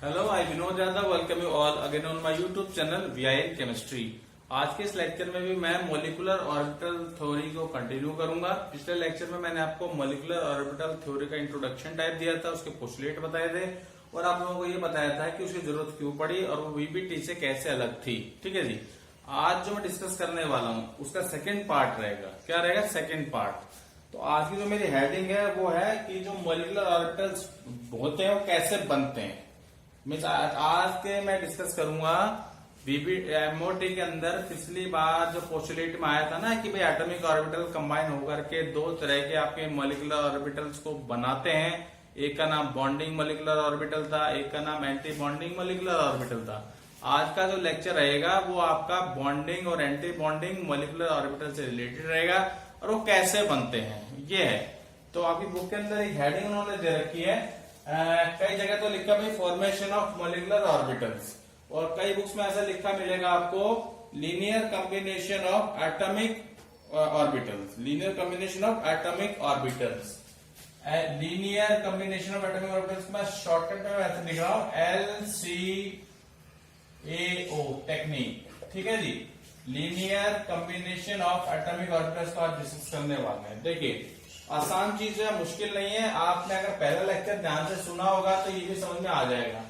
Hello, I Vinod Yadav welcome you all again on my YouTube channel VIN chemistry. आज के इस lecture में भी मैं मॉलिक्यूलर ऑर्बिटल थ्योरी को कंटिन्यू करूंगा। पिछले लेक्चर में मैंने आपको मॉलिक्यूलर ऑर्बिटल थ्योरी का इंट्रोडक्शन टाइप दिया था, उसके पोस्टुलेट बताए थे और आप लोगों को ये बताया था कि उसकी जरूरत क्यों पड़ी और वो वीबीटी से कैसे अलग थी। ठीक है जी। आज जो मैं डिस्कस करने वाला हूँ उसका सेकेंड पार्ट रहेगा। क्या रहेगा? Second part. तो आज की जो मेरी हेडिंग है वो है कि जो मॉलिक्यूलर ऑर्बिटल्स होते हैं वो कैसे बनते हैं। आज के मैं डिस्कस करूंगा एमओटी के अंदर पिछली बार जो पोस्टुलेट में आया था ना कि भाई एटॉमिक ऑर्बिटल कंबाइन होकर के दो तरह के आपके मॉलिक्यूलर ऑर्बिटल्स को बनाते हैं। एक का नाम बॉन्डिंग मॉलिक्यूलर ऑर्बिटल था, एक का नाम एंटी बॉन्डिंग मॉलिक्यूलर ऑर्बिटल था। आज का जो लेक्चर रहेगा वो आपका बॉन्डिंग और एंटी बॉन्डिंग मॉलिक्यूलर ऑर्बिटल से रिलेटेड रहेगा और वो कैसे बनते हैं ये है। तो आपकी बुक के अंदर एक हेडिंग उन्होंने दे रखी है, कई जगह तो लिखा भाई फॉर्मेशन ऑफ मॉलिक्यूलर ऑर्बिटल्स और कई बुक्स में ऐसा लिखा मिलेगा आपको linear combination of atomic orbitals. Linear combination of atomic orbitals, linear combination of atomic orbitals में शॉर्टकट में ऐसे लिख रहा हूं LCAO टेक्निक। ठीक है जी। Linear combination of atomic orbitals को आज डिस्कस करने वाले हैं। देखिए आसान चीज है, मुश्किल नहीं है। आपने अगर पहला लेक्चर ध्यान से सुना होगा तो ये भी समझ में आ जाएगा।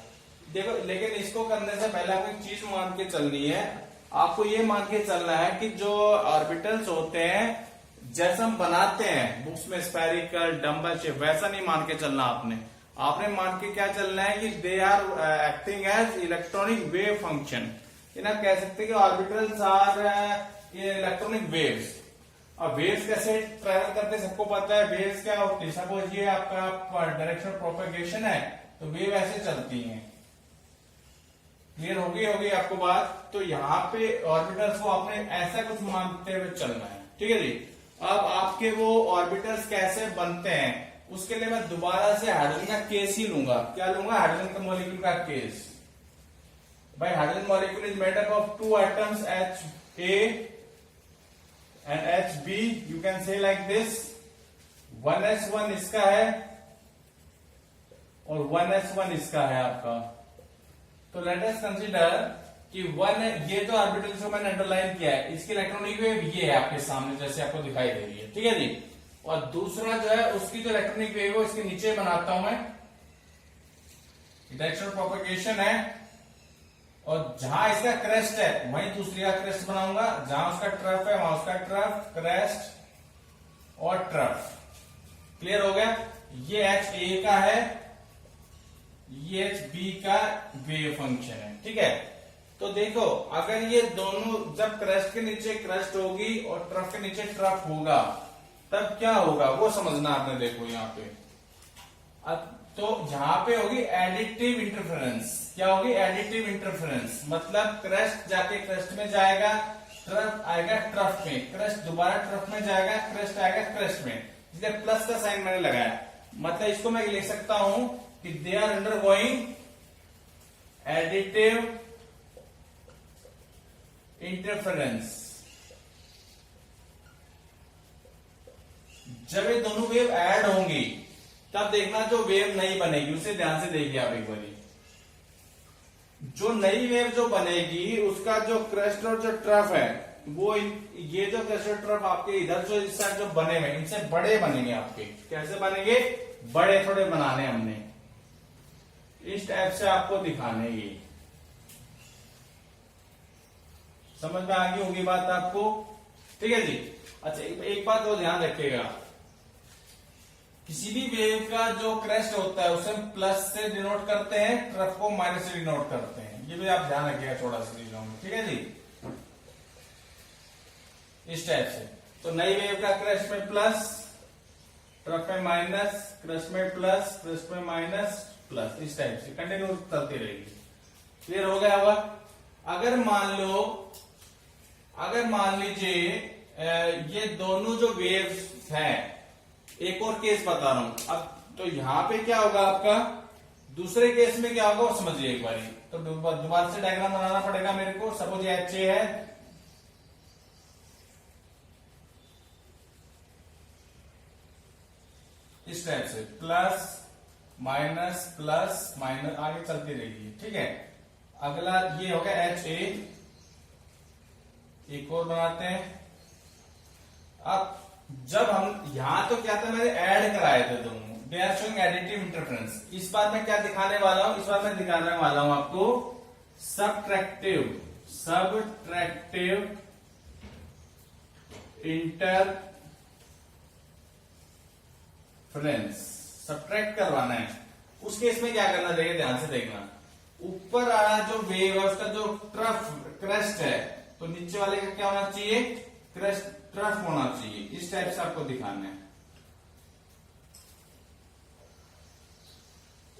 देखो, लेकिन इसको करने से पहले आपको एक चीज मान के चलनी है। आपको ये मान के चलना है कि जो ऑर्बिटल्स होते हैं जैसा हम बनाते हैं बुक्स में स्फेरिकल डम्बल शेप, वैसा नहीं मान के चलना आपने। आपने मान के क्या चलना है कि they are acting as electronic wave function. आप कह सकते हैं कि ऑर्बिटल्स आर इलेक्ट्रॉनिक वेव्स। अब वेव्स कैसे ट्रेवल करते हैं सबको पता है। वेव्स क्या होती है? सपोज ये आपका डायरेक्शन ऑफ प्रोपेगेशन है तो वेव ऐसे चलती हैं। क्लियर होगी आपको बात। तो यहाँ पे ऑर्बिटल्स को आपने ऐसा कुछ मानते हुए चलना है। ठीक है जी। अब आपके वो ऑर्बिटल्स कैसे बनते हैं उसके लिए मैं दोबारा से हाइड्रोजन का केस ही लूंगा। क्या लूंगा? हाइड्रोजन का मॉलिक्यूल का केस। भाई hydrogen molecule is made up of two atoms HA and HB, you can say like this। 1s1 इसका है और 1s1 इसका है आपका। तो लेट अस कंसीडर कि ये जो ऑर्बिटल जो मैंने अंडरलाइन किया है इसकी इलेक्ट्रॉनिक वेव ये है आपके सामने जैसे आपको दिखाई दे रही है। ठीक है जी। और दूसरा जो है उसकी जो इलेक्ट्रॉनिक वेव है इसके नीचे बनाता हूं मैं, डायरेक्शन ऑफ प्रोपेगेशन है। और जहां इसका क्रेस्ट है वहीं दूसरी का क्रेस्ट बनाऊंगा। जहां उसका ट्रफ है वहां उसका ट्रफ, क्रेस्ट और ट्रफ। क्लियर हो गया? ये HA का है, ये HB का वेव फंक्शन है। ठीक है। तो देखो अगर ये दोनों जब क्रेस्ट के नीचे क्रेस्ट होगी और ट्रफ के नीचे ट्रफ होगा तब क्या होगा वो समझना आपने। देखो यहाँ पे तो जहां पे होगी एडिटिव इंटरफेरेंस। क्या होगी? Additive interference. मतलब क्रेस्ट जाके क्रेस्ट में जाएगा, ट्रफ आएगा ट्रफ में, क्रेस्ट दोबारा ट्रफ में जाएगा, क्रेस्ट आएगा क्रेस्ट में। इसलिए प्लस का साइन मैंने लगाया। मतलब इसको मैं लिख सकता हूं कि they are undergoing additive interference. जब ये दोनों वेव ऐड होंगी तब देखना जो वेव नई बनेगी उसे ध्यान से देखिए आप एक बारी। जो नई वेव जो बनेगी उसका जो क्रेस्ट और जो ट्रफ है वो ये जो क्रेस्ट और ट्रफ आपके इधर जो इस साइड जो बने हुए इनसे बड़े बनेंगे आपके। कैसे बनेंगे? बड़े थोड़े बनाने हमने इस टाइप से आपको दिखाने। ये समझ में आ गई होगी बात आपको? ठीक है जी। अच्छा एक बात और ध्यान रखिएगा, किसी भी वेव का जो क्रेस्ट होता है उसे हम प्लस से डिनोट करते हैं, ट्रफ को माइनस से डिनोट करते हैं। ये भी आप ध्यान रखिएगा थोड़ा सा चीजों में। ठीक है जी। इस टाइप से तो नई वेव का क्रेस्ट में प्लस, ट्रफ में माइनस, क्रेस्ट में प्लस, क्रेस्ट में माइनस, प्लस, इस टाइप से कंटिन्यू चलती रहेगी। क्लियर हो गया होगा? अगर मान लीजिए ये दोनों जो वेव्स हैं, एक और केस बता रहा हूं अब। तो यहां पे क्या होगा आपका, दूसरे केस में क्या होगा वो समझिए एक बारी। तो दोबारा से डायग्राम बनाना पड़ेगा मेरे को। सपोज ये HA है, इस टाइप से प्लस माइनस प्लस माइनस आगे चलती रहेगी, ठीक है। अगला ये हो गया एच ए, एक और बनाते हैं। अब जब हम यहां तो क्या था, मैंने ऐड कराए थे दोनों, they are showing additive interference. इस बार मैं क्या दिखाने वाला हूं, इस बार मैं दिखाने वाला हूं आपको सबट्रैक्टिव इंटरफेरेंस। सब्ट्रैक्ट करवाना है, उस केस में क्या करना चाहिए, ध्यान से देखना। ऊपर वाला जो वेव है उसका जो क्रस्ट है, तो नीचे वाले का क्या होना चाहिए, ट्रफ होना चाहिए। इस टाइप से आपको दिखाना है,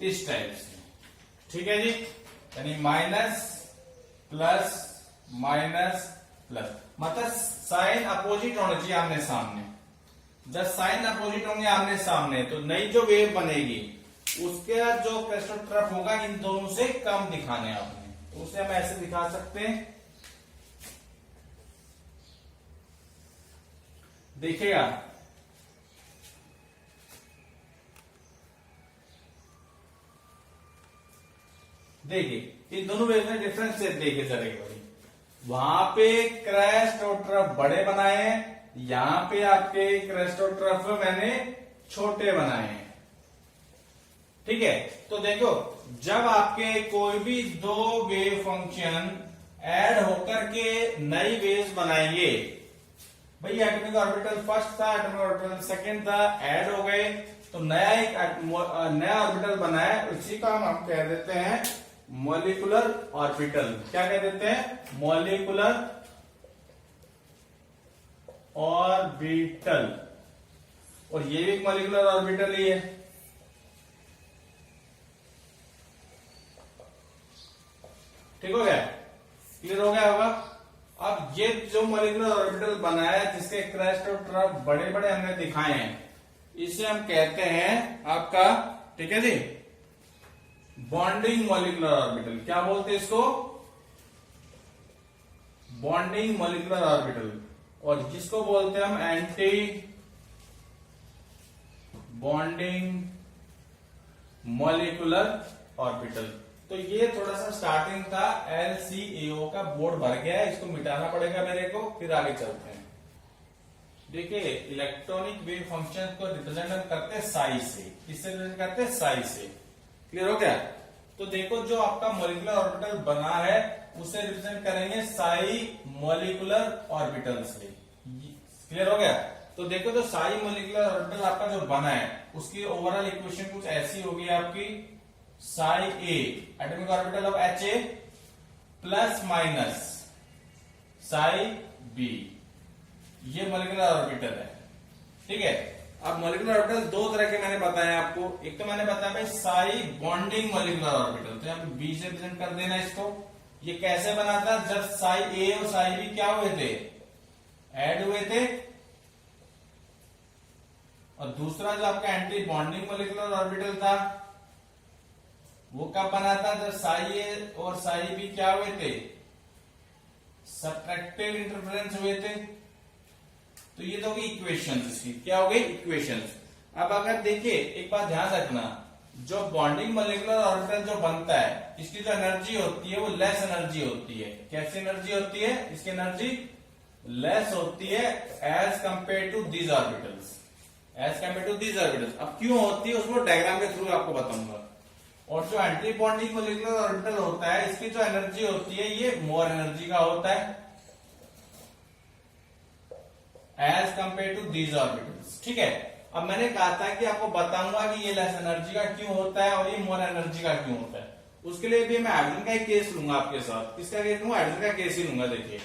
इस टाइप से, ठीक है जी। यानी माइनस प्लस माइनस प्लस, मतलब साइन अपोजिट होना चाहिए आमने सामने। जब साइन अपोजिट होंगे आमने सामने तो नई जो वेव बनेगी उसके जो क्रस्ट और ट्रफ होगा इन दोनों से कम दिखाने आपने, तो उसे हम ऐसे दिखा सकते हैं। देखिएगा, देखिए इन दोनों वेव में डिफरेंस देखिए जरा एक बारी। वहां पे क्रस्ट और ट्रफ बड़े बनाए हैं, यहां पे आपके क्रस्ट और ट्रफ मैंने छोटे बनाए हैं, ठीक है। तो देखो, जब आपके कोई भी दो वेव फंक्शन ऐड होकर के नई वेव्स बनाएंगे, भाई एटॉमिक ऑर्बिटल फर्स्ट था, एटॉमिक ऑर्बिटल सेकंड था, ऐड हो गए तो नया एक नया ऑर्बिटल बना है, उसी का हम कह देते हैं मॉलिक्यूलर ऑर्बिटल। क्या कह देते हैं, मॉलिक्यूलर ऑर्बिटल। और ये भी एक मॉलिक्यूलर ऑर्बिटल ही है, ठीक हो गया, क्लियर हो गया होगा। अब ये जो मॉलिक्यूलर ऑर्बिटल बनाया है जिसके क्रस्ट और ट्रफ बड़े बड़े हमने दिखाए हैं, इसे हम कहते हैं आपका, ठीक है जी, बॉन्डिंग मॉलिक्यूलर ऑर्बिटल। क्या बोलते हैं इसको, बॉन्डिंग मॉलिक्यूलर ऑर्बिटल। और जिसको बोलते हैं हम एंटी बॉन्डिंग मॉलिक्यूलर ऑर्बिटल। तो ये थोड़ा सा स्टार्टिंग था, LCAO का बोर्ड भर गया है, इसको मिटाना पड़ेगा मेरे को, फिर आगे चलते हैं। देखिए, इलेक्ट्रॉनिक वेव फंक्शन को रिप्रेजेंट करते हैं साई से, किससे रिप्रेजेंट करते हैं, साई से, क्लियर हो गया। तो देखो, जो आपका मॉलिक्यूलर ऑर्बिटल बना है उसे रिप्रेजेंट करेंगे साई मॉलिक्यूलर ऑर्बिटल से, क्लियर हो गया। तो देखो, जो साई मॉलिक्यूलर ऑर्बिटल आपका जो बना है उसकी ओवरऑल इक्वेशन कुछ ऐसी होगी आपकी, psi A atomic orbital of H A plus minus psi B, ये मॉलिक्यूलर ऑर्बिटल है, ठीक है। अब मॉलिक्यूलर ऑर्बिटल दो तरह के मैंने बताया आपको, एक तो मैंने बताया भाई साई बॉन्डिंग मॉलिक्यूलर ऑर्बिटल, तो यहाँ पे बी से रिप्रेजेंट कर देना इसको। ये कैसे बना था, जब साई ए और साई बी क्या हुए थे, ऐड हुए थे। और दूसरा जो आपका एंटी बॉन्डिंग मॉलिक्यूलर ऑर्बिटल था वो कब बना था, जब साई ए और साई बी क्या हुए थे, सब्ट्रैक्टिव इंटरफेरेंस हुए थे। तो ये तो होगी इक्वेशंस, इसकी क्या हो गई, इक्वेशंस। अब अगर देखिए, एक बात ध्यान रखना, जो बॉन्डिंग मॉलिक्यूलर ऑर्बिटल जो बनता है इसकी जो एनर्जी होती है वो लेस एनर्जी होती है। कैसी एनर्जी होती है, इसकी एनर्जी लेस होती है as compare to these orbitals, as compare to these orbitals. अब क्यों होती है उसको डायग्राम के थ्रू आपको बताऊंगा। और जो एंटी बॉन्डिंग मॉलिक्यूलर ऑर्बिटल होता है इसकी जो एनर्जी होती है ये मोर एनर्जी का होता है as compare to these orbitals, ठीक है। अब मैंने कहा था कि आपको बताऊंगा कि ये लेस एनर्जी का क्यों होता है और ये मोर एनर्जी का क्यों होता है। उसके लिए भी मैं हाइड्रोजन का एक केस लूंगा आपके साथ। किसका केस लूंगा, हाइड्रोजन का केस ही लूंगा। देखिए,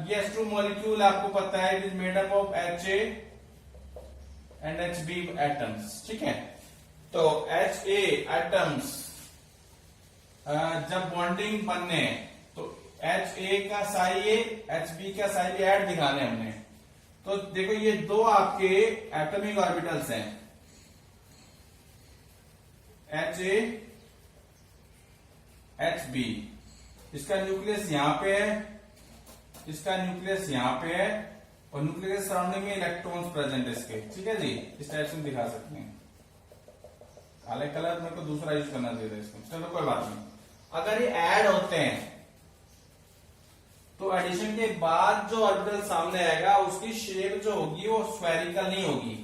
ये H2 मॉलिक्यूल आपको पता है, it is made up of HA and HB atoms, ठीक है। तो HA एटम्स जब बॉन्डिंग बनने तो HA का साई ए, HB का साई बी ऐड दिखाने हमने। तो देखो, ये दो आपके एटॉमिक ऑर्बिटल्स हैं, HA HB। इसका न्यूक्लियस यहां पे है, इसका न्यूक्लियस यहां पे है, और न्यूक्लियस सराउंडिंग में इलेक्ट्रॉन्स प्रेजेंट है इसके, ठीक है जी। इस टाइप से दिखा सकते हैं, काले कलर मेरे को दूसरा यूज करना चाहिए इसको, चलो कोई बात नहीं। अगर ये ऐड होते हैं तो एडिशन के बाद जो ऑर्बिटल सामने आएगा उसकी शेप जो होगी वो स्फेरिकल नहीं होगी,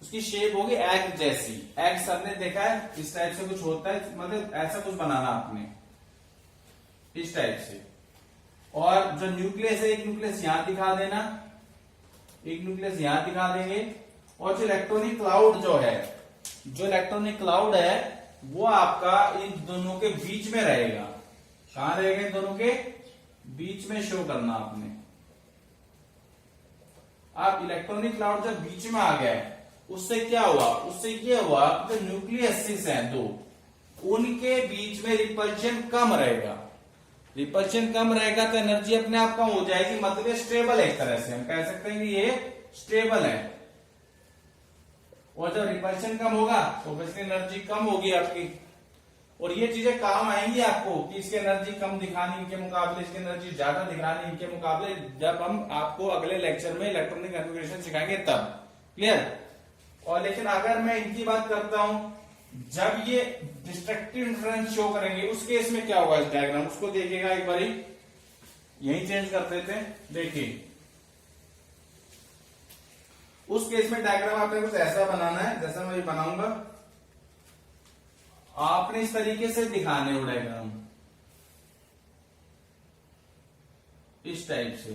उसकी शेप होगी एग जैसी। एग सबने देखा है, इस टाइप से कुछ होता है, मतलब ऐसा कुछ बनाना आपने इस टाइप से। और जो न्यूक्लियस है, एक न्यूक्लियस यहां दिखा देना, एक न्यूक्लियस यहां दिखा देंगे। और जो इलेक्ट्रॉनिक क्लाउड जो है, जो इलेक्ट्रॉनिक क्लाउड है वो आपका इन दोनों के बीच में रहेगा। कहां रहेगा? इन दोनों के बीच में शो करना आपने। आप इलेक्ट्रॉनिक क्लाउड जब बीच में आ गया है उससे क्या हुआ? उससे ये हुआ जो न्यूक्लियस हैं दो, उनके बीच में रिपल्शन कम रहेगा। रिपल्शन कम रहेगा तो एनर्जी अपने आप कम हो जाएगी, मतलब ये स्टेबल है। एक तरह से हम कह सकते हैं कि ये स्टेबल है। और जब रिपल्शन कम होगा तो ऑब्वियसली एनर्जी कम होगी आपकी। और ये चीजें काम आएंगी आपको कि इसकी एनर्जी कम दिखानी इनके मुकाबले, इसकी एनर्जी ज्यादा दिखानी इनके मुकाबले, जब हम आपको अगले लेक्चर में इलेक्ट्रॉनिक कन्फिगरेशन सिखाएंगे तब। क्लियर? और लेकिन अगर मैं इनकी बात करता हूं, जब ये डिस्ट्रक्टिव इंटरफेरेंस शो करेंगे उस केस में क्या होगा? इस डायग्राम उसको देखिएगा एक बार, यही चेंज कर देते हैं। देखिए उस केस में डायग्राम आपने कुछ ऐसा बनाना है जैसा मैं बनाऊंगा, आपने इस तरीके से दिखाने हो डायग्राम, इस टाइप से।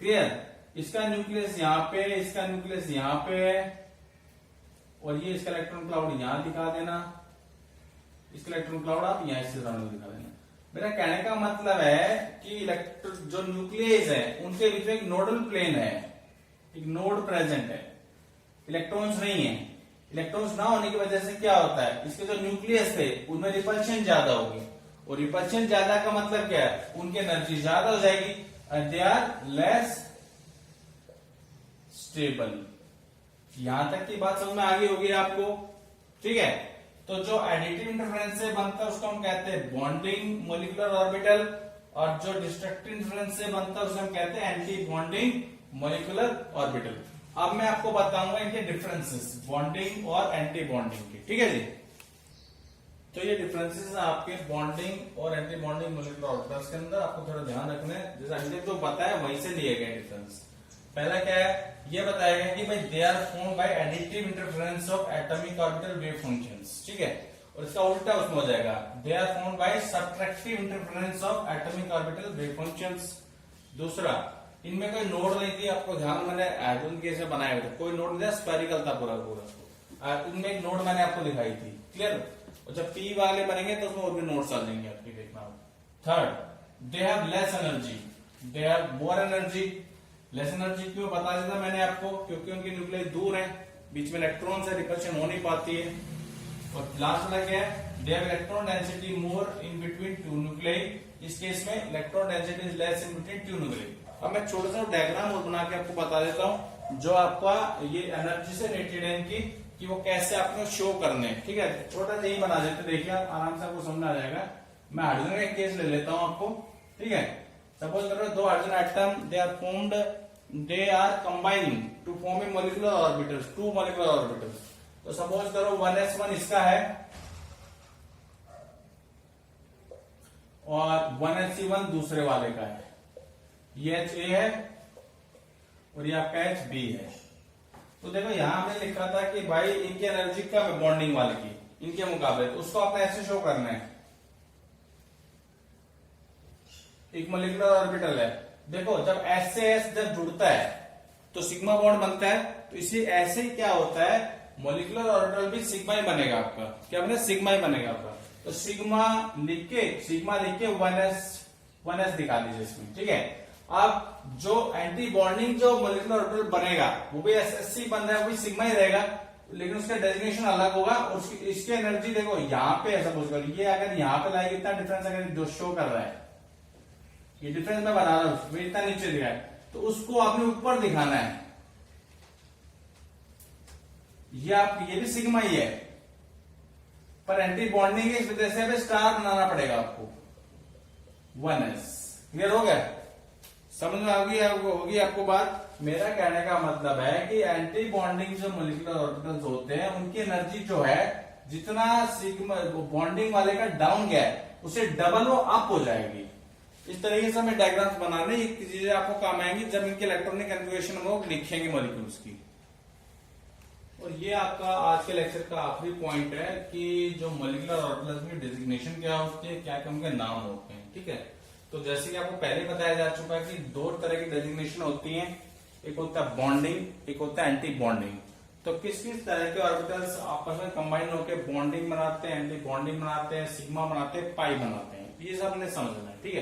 क्लियर? इसका न्यूक्लियस यहां पे, इसका न्यूक्लियस यहां पे है, और ये इसका इलेक्ट्रॉन क्लाउड यहां दिखा देना, इसका इलेक्ट्रॉन क्लाउड आप यहां से दिखा देना। मेरा कहने का मतलब है कि जो न्यूक्लियस है उनके बीच में एक नोडल प्लेन है, एक नोड प्रेजेंट है, इलेक्ट्रॉन्स नहीं है। इलेक्ट्रॉन्स ना होने की वजह से क्या होता है? इसके जो न्यूक्लियस थे उनमें रिपल्शन ज्यादा होगी, और रिपल्शन ज्यादा का मतलब क्या है? उनकी एनर्जी ज्यादा हो जाएगी and they are less stable. यहां तक की बात समझ में आ गई होगी आपको? ठीक है। तो जो एडिटिव इंटरफेरेंस से बनता है उसको हम कहते हैं बॉन्डिंग मॉलिक्यूलर ऑर्बिटल, और जो डिस्ट्रक्टिव इंटरफेरेंस से बनता है उसे हम कहते हैं एंटी बॉन्डिंग मॉलिक्यूलर ऑर्बिटल। अब मैं आपको बताऊंगा इनके डिफरेंसेस बॉन्डिंग और एंटी बॉन्डिंग के। ठीक है जी? तो ये डिफरेंसेस आपके बॉन्डिंग और एंटी बॉन्डिंग मॉलिक्यूलर ऑर्बिटल्स के अंदर आपको थोड़ा ध्यान रखना है। जैसे अभी जो बताया वहीं से लिए गए डिफरेंस। पहला क्या है? ये बताया गया कि भाई they are formed by additive interference of atomic orbital wave functions. ठीक है? और इसका उल्टा उसमें हो जाएगा, they are formed by subtractive interference of atomic orbital wave functions. दूसरा, इनमें कोई नोड नहीं थी, आपको ध्यान, मैंने हाइड्रोजन केस में बनाया था, कोई नोड नहीं था, स्फेरिकल था पूरा पूरा। इनमें एक नोड मैंने आपको दिखाई थी। क्लियर? और जब पी वाले बनेंगे तो उसमें और भी नोड्स आ जाएंगे आपके, देखना। Third, they have less energy, they have more energy. Less energy क्यों बता देता मैंने आपको? क्योंकि उनके न्यूक्लियस दूर है, बीच में इलेक्ट्रॉन से रिपल्शन हो नहीं पाती है। और लास्ट वाला क्या है? They have electron density more in between two nuclei. इस केस में electron density is less in between two nuclei. अब मैं छोटा सा डायग्राम और बना के आपको बता देता हूं जो आपका ये एनर्जी से रिलेटेड है इनकी, कि वो कैसे आपको शो करने। ठीक है? छोटा सा यही बना देते, देखिए आराम से आपको समझ आ जाएगा। मैं हाइड्रोजन का एक केस ले लेता हूं आपको। ठीक है? सपोज करो दो hydrogen atom, they are formed, they are combining to form a molecular orbitals, two molecular orbitals. तो सपोज करो 1s1 इसका है और 1s1 दूसरे वाले का है। ये HA है और ये आपका HB है। तो देखो यहां हमने लिखा था कि भाई इनकी एनर्जी कम है बॉन्डिंग वाले की इनके मुकाबले, तो उसको आपने ऐसे शो करना है। एक मॉलिक्यूलर ऑर्बिटल है, देखो जब S से S जब जुड़ता है तो सिग्मा बॉन्ड बनता है, तो इसी ऐसे ही क्या होता है, मॉलिक्यूलर ऑर्बिटल भी सिग्मा ही बनेगा आपका। क्या बने? सिग्मा ही बनेगा आपका। तो सिग्मा लिख के 1s दिखा दीजिए इसमें। ठीक है? अब जो एंटी बॉन्डिंग जो मॉलिक्यूलर ऑर्बिटल बनेगा वो भी SSC बन रहा है, वो भी सिग्मा ही रहेगा, लेकिन उसका डेजिग्नेशन अलग होगा। और इसकी एनर्जी देखो यहाँ पे है, सपोज करो ये अगर यहाँ पे लाएगी, इतना डिफरेंस अगर जो शो कर रहा है, ये डिफरेंस मैं बना रहा हूं, इतना नीचे दिखा है, तो उसको आपने ऊपर दिखाना है। ये भी सिग्मा ही है, पर एंटी बॉन्डिंग इस वजह से स्टार बनाना पड़ेगा आपको 1s। क्लियर हो गया? समझ में होगी आपको बात? मेरा कहने का मतलब है कि एंटी बॉन्डिंग जो मोलिकुलर ऑर्बिटल्स होते हैं उनकी एनर्जी जो है जितना सिग्मा बॉन्डिंग वाले का डाउन गया है उसे डबल वो अप हो जाएगी। इस तरीके से हमें डायग्राम्स बनाने ये चीजें आपको काम आएंगी जब इनके इलेक्ट्रॉनिक कन्फिगरेशन हम लोग लिखेंगे मॉलिक्यूल्स की। और ये आपका आज के लेक्चर का आखिरी पॉइंट है कि जो मॉलिक्यूलर ऑर्बिटल्स की डेजिग्नेशन क्या होती है, क्या क्या उनके नाम होते हैं। ठीक है, तो जैसे कि आपको पहले बताया जा चुका है कि दो तरह की डेजिग्नेशन होती है, एक होता है बॉन्डिंग, एक होता है एंटी बॉन्डिंग। तो किस किस तरह के ऑर्बिटल्स आपस में कंबाइन होकर बॉन्डिंग बनाते हैं, एंटी बॉन्डिंग बनाते हैं, सिग्मा बनाते हैं, पाई बनाते हैं, ये सब हमने समझना है। ठीक है,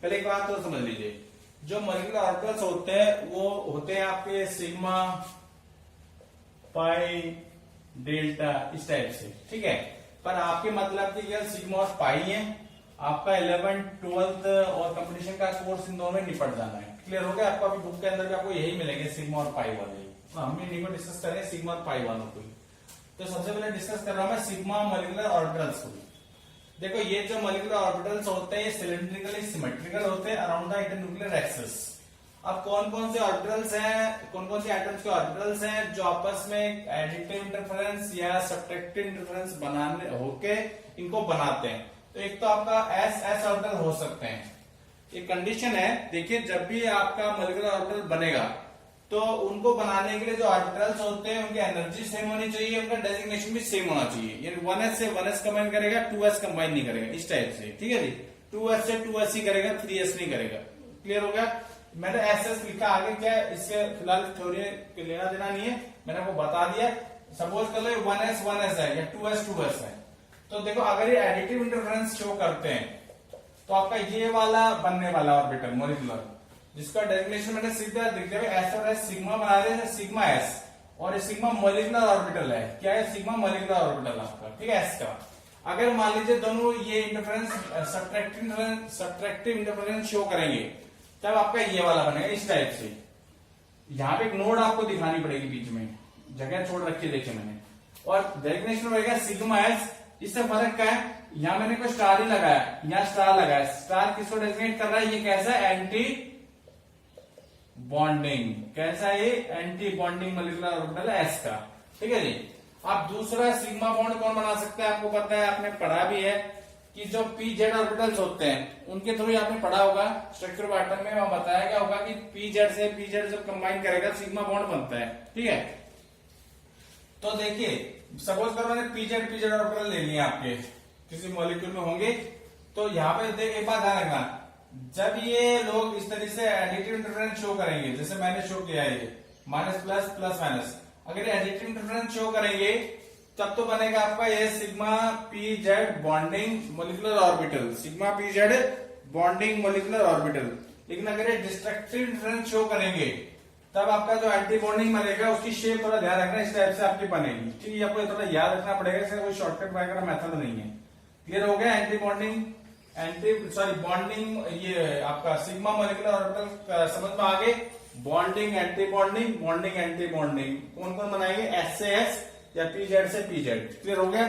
पहले एक बात तो समझ लीजिए, जो मॉलिक्यूलर ऑर्बिटल्स होते हैं वो होते हैं आपके सिग्मा, पाई, डेल्टा, इस टाइप से। ठीक है, पर आपके मतलब की केवल सिग्मा और पाई है। आपका 11th 12th और कंपटीशन का कोर्स इन दोनों में निपट जाना है। क्लियर हो गया? आपको अभी बुक के अंदर भी आपको यही मिलेंगे, सिग्मा और पाई वाले। तो हम इन्हीं को डिस्कस करें, सिग्मा और पाई वालों को। तो सबसे पहले डिस्कस कर रहा हूं मैं सिग्मा मॉलिक्यूलर ऑर्बिटल्स को। देखो, ये जो मॉलिक्यूलर ऑर्बिटल्स होते हैं ये सिलेंड्रिकली सिमेट्रिकल होते हैं अराउंड द इंटरन्यूक्लियर एक्सिस। अब कौन कौन से ऑर्बिटल्स हैं, कौन कौन से एटम्स के ऑर्बिटल्स हैं जो आपस में एडिटिव इंटरफेरेंस या सब्ट्रैक्टिव इंटरफेरेंस बनाने होके इनको बनाते हैं। तो एक तो आपका एस एस ऑर्बिटल हो सकते हैं। ये कंडीशन है, देखिए जब भी आपका मॉलिक्यूलर ऑर्बिटल बनेगा तो उनको बनाने के लिए जो ऑर्बिटल्स होते हैं उनकी एनर्जी सेम होनी चाहिए, उनका डेजिग्नेशन भी सेम होना चाहिए। यानी 1s से 1s कंबाइन करेगा, 2s कंबाइन नहीं करेगा, इस टाइप से। ठीक है जी, 2s से 2s ही करेगा, 3s नहीं करेगा। क्लियर हो गया? मैंने एस लिखा, आगे क्या है इससे फिलहाल थ्योरी लेना देना नहीं है, मैंने आपको बता दिया। सपोज कर लो 1s 1s है या 2s 2s है, तो देखो अगर ये एडिटिव इंटरफेरेंस शो करते हैं तो आपका ये वाला बनने वाला ऑर्बिटल मॉलिक्यूलर, जिसका डेजिग्नेशन मैंने सीधा दिख दिया, एस और एस सिग्मा बना रहे हैं, सिग्मा एस, और ये सिग्मा मॉलिक्यूलर ऑर्बिटल है। क्या है? सिग्मा मॉलिक्यूलर ऑर्बिटल आपका। ठीक है, एस का। अगर मान लीजिए दोनों ये इंटरफेरेंस सब्ट्रैक्टिव इंटरफेरेंस शो करेंगे तब आपका ये वाला बनेगा, इस टाइप से। यहाँ पे एक नोड आपको दिखानी पड़ेगी, बीच में जगह छोड़ रखी है, देखिए मैंने। और डेजिग्नेशन रहेगा सिग्मा एस। इससे फर्क क्या है, यहां मैंने कोई स्टार ही लगाया, यहां स्टार लगाया। स्टार किसको डेजिग्नेट कर रहा है? ये कैसा है? Anti bonding. कैसा है ये? एंटी बॉन्डिंग मॉलिक्यूलर ऑर्बिटल है एस का। ठीक है जी। अब दूसरा सिग्मा बॉन्ड कौन बना सकता है? आपको पता है, आपने पढ़ा भी है कि जो पी जेड ऑर्बिटल्स होते हैं उनके थ्रू आपने पढ़ा होगा स्ट्रक्चर ऑफ एटम में, वहां बताया क्या होगा कि पी जेड से पी जेड जब कंबाइन करेगा सिग्मा बॉन्ड बनता है। ठीक है, तो देखिए सपोज करो मैंने पी जेड ऑर्बिटल ले लिया, आपके किसी मॉलिक्यूल में होंगे, तो यहाँ पे देख एक बात ध्यान रखना, जब ये लोग इस तरह से एडिटिव इंटरफेरेंस शो करेंगे, जैसे मैंने शो किया है ये माइनस प्लस प्लस माइनस, अगर एडिटिव इंटरफेरेंस शो करेंगे तब तो बनेगा आपका ये sigma P Z bonding molecular orbital, sigma P Z bonding molecular orbital. लेकिन अगर ये डिस्ट्रक्टिव इंटरफेरेंस शो करेंगे तब आपका जो एंटी बॉन्डिंग बनेगा उसकी शेप थोड़ा ध्यान रखना, इस टाइप से आपकी बनेगी। ठीक है, आपको थोड़ा याद रखना पड़ेगा, इसका कोई शॉर्टकट वगैरह मेथड नहीं है। क्लियर हो गया? एंटी बॉन्डिंग बॉन्डिंग, ये आपका सिग्मा मॉलिक्यूलर ऑर्बिटल समझ में आ गए। Bonding anti bonding, bonding anti bonding कौन कौन बनाएंगे? एस से एस या पी जेड से पी जेड। क्लियर हो गया?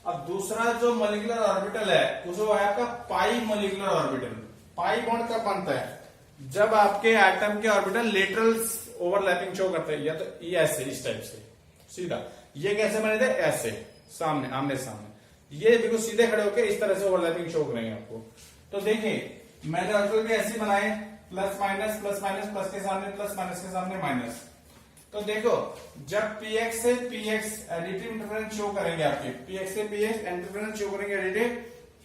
अब दूसरा जो मॉलिक्यूलर ऑर्बिटल है उसको है आपका पाई मॉलिक्यूलर ऑर्बिटल। पाई बॉन्ड कब बनता है? जब आपके एटम के ऑर्बिटल लेटरल्स ओवरलैपिंग शो करते हैं, या तो ये ऐसे इस टाइप से सीधा। ये कैसे बने थे? ऐसे सामने आमने सामने। ये देखो सीधे खड़े होकर इस तरह से ओवरलैपिंग शो करेंगे आपको। तो देखिए मैंने ऑर्बिटल भी ऐसे बनाए, plus minus plus minus, plus के सामने प्लस, माइनस के सामने माइनस। तो देखो जब पीएक्स से पीएक्स एडिटिव इंटरफेरेंस शो करेंगे, आपके पीएक्स से पीएक्स इंटरफेरेंस शो करेंगे एडिटिव,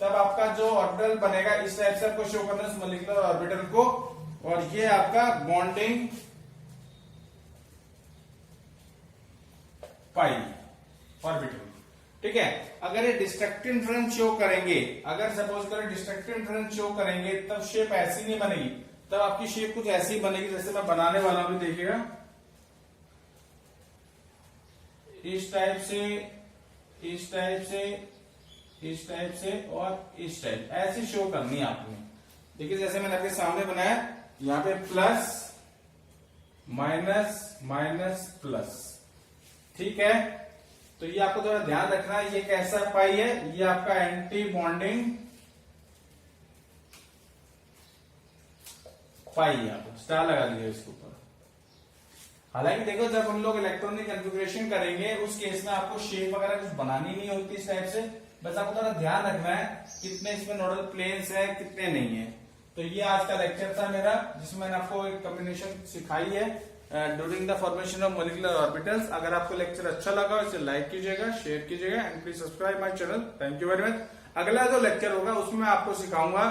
तब आपका जो ऑर्बिटल बनेगा इस टाइप से आपको शो करना है उस मॉलिक्यूलर ऑर्बिटल को, और ये आपका बॉन्डिंग पाई ऑर्बिटल। ठीक है, अगर ये डिस्ट्रक्टिव इंटरफेरेंस शो करेंगे, अगर सपोज करें डिस्ट्रक्टिव इंटरफेरेंस शो करेंगे तब शेप ऐसी नहीं बनेगी, तब आपकी शेप कुछ ऐसी बनेगी जैसे मैं बनाने वाला हूं, देखिएगा इस टाइप से, इस टाइप से, इस टाइप से और इस टाइप, ऐसी शो करनी है आपने। देखिए जैसे मैंने आपके सामने बनाया, यहाँ पे प्लस माइनस माइनस प्लस। ठीक है, तो ये आपको थोड़ा ध्यान रखना है। ये कैसा पाई है? ये आपका एंटी बॉन्डिंग पाई है। आप स्टार लगा दीजिए इसके ऊपर। हालांकि देखो जब हम लोग इलेक्ट्रॉनिक कॉन्फ़िगरेशन करेंगे उस केस में आपको शेप वगैरह कुछ बनानी नहीं होती इस टाइप से, बस आपको थोड़ा ध्यान रखना है कितने इसमें नोडल प्लेन्स है कितने नहीं है। तो ये आज का लेक्चर था मेरा जिसमें मैंने आपको एक कॉम्बिनेशन सिखाई है during the formation of molecular orbitals. अगर आपको लेक्चर अच्छा लगा इसे लाइक कीजिएगा, शेयर कीजिएगा and please subscribe my channel. Thank you very much. अगला जो लेक्चर होगा उसमें मैं आपको सिखाऊंगा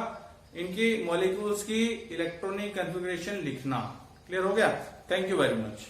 इनकी मॉलिक्यूल्स की इलेक्ट्रॉनिक कॉन्फ़िगरेशन लिखना। क्लियर हो गया? Thank you very much.